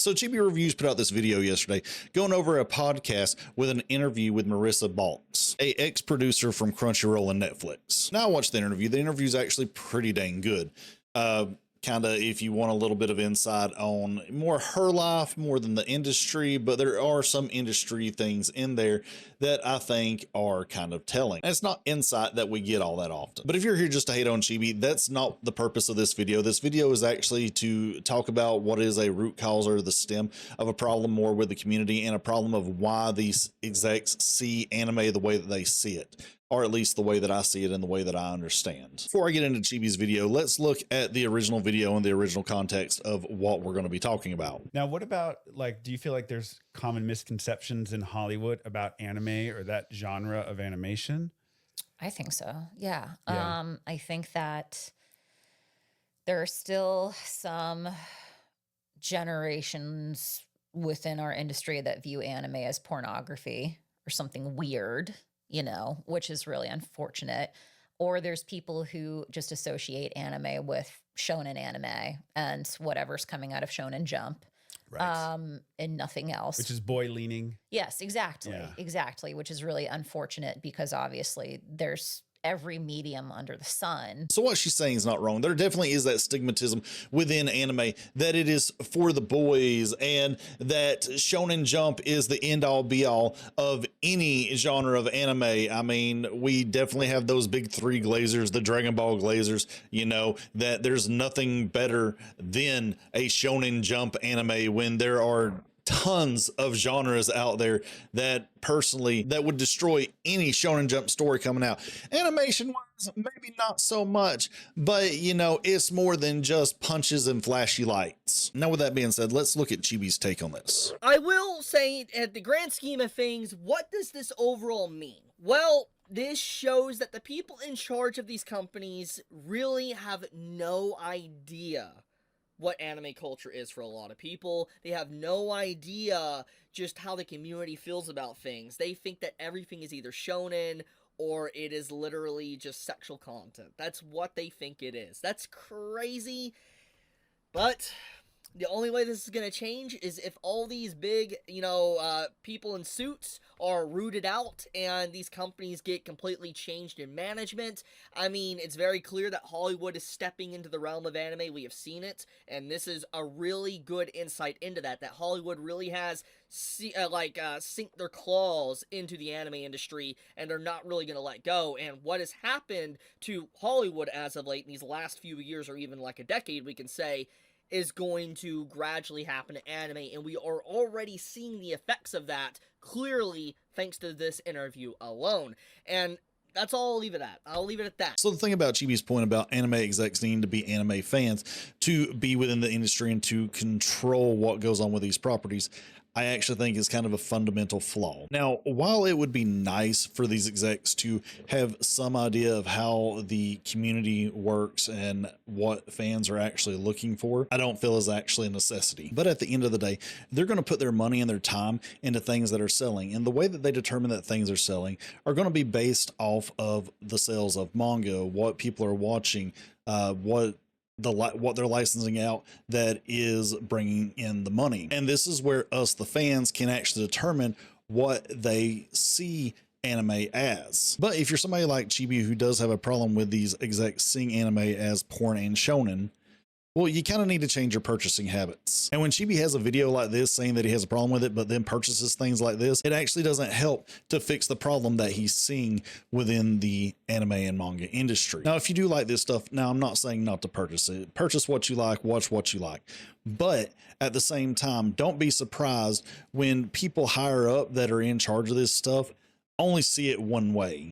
So Chibi Reviews put out this video yesterday going over a podcast with an interview with Marissa Balks, a ex-producer from Crunchyroll and Netflix. Now I watched the interview. The interview is actually pretty dang good. Kind of if you want a little bit of insight on more her life more than the industry, but there are some industry things in there that I think are kind of telling. And it's not insight that we get all that often. But if you're here just to hate on Chibi, that's not the purpose of this video. This video is actually to talk about what is a root cause or the stem of a problem more with the community and a problem of why these execs see anime the way that they see it, or at least the way that I see it and the way that I understand. Before I get into Chibi's video, let's look at the original video and the original context of what we're going to be talking about. Now, what about, like, do you feel like there's common misconceptions in Hollywood about anime or that genre of animation? I think so. Yeah. I think that there are still some generations within our industry that view anime as pornography or something weird, you know, which is really unfortunate. Or there's people who just associate anime with shonen anime and whatever's coming out of Shonen Jump. Right. And nothing else. Which is boy leaning. Yes, exactly. Yeah. Exactly. Which is really unfortunate because obviously there's every medium under the sun. So what she's saying is not wrong. There definitely is that stigmatism within anime that it is for the boys and that Shonen Jump is the end all be all of any genre of anime. I mean, we definitely have those big three glazers, the Dragon Ball glazers, you know, that there's nothing better than a Shonen Jump anime when there are tons of genres out there that personally that would destroy any Shonen Jump story coming out. Animation wise, maybe not so much, but you know, it's more than just punches and flashy lights. Now with that being said, let's look at Chibi's take on this. I will say, at the grand scheme of things, what does this overall mean? Well, this shows that the people in charge of these companies really have no idea what anime culture is for a lot of people. They have no idea just how the community feels about things. They think that everything is either shonen or it is literally just sexual content. That's what they think it is. That's crazy. But the only way this is going to change is if all these big, people in suits are rooted out and these companies get completely changed in management. I mean, it's very clear that Hollywood is stepping into the realm of anime. We have seen it, and this is a really good insight into that Hollywood really has sink their claws into the anime industry, and they're not really going to let go. And what has happened to Hollywood as of late in these last few years, or even like a decade, we can say, is going to gradually happen to anime, and we are already seeing the effects of that clearly thanks to this interview alone. And that's all I'll leave it at. I'll leave it at that. So the thing about Chibi's point about anime execs needing to be anime fans to be within the industry and to control what goes on with these properties, I actually think is kind of a fundamental flaw. Now, while it would be nice for these execs to have some idea of how the community works and what fans are actually looking for, I don't feel is actually a necessity. But at the end of the day, they're going to put their money and their time into things that are selling. And the way that they determine that things are selling are going to be based off of the sales of manga, what people are watching, what they're licensing out that is bringing in the money. And this is where us, the fans, can actually determine what they see anime as. But if you're somebody like Chibi who does have a problem with these execs seeing anime as porn and shonen, well, you kind of need to change your purchasing habits. And when Chibi has a video like this saying that he has a problem with it, but then purchases things like this, it actually doesn't help to fix the problem that he's seeing within the anime and manga industry. Now, if you do like this stuff, now I'm not saying not to purchase it. Purchase what you like, watch what you like. But at the same time, don't be surprised when people higher up that are in charge of this stuff only see it one way.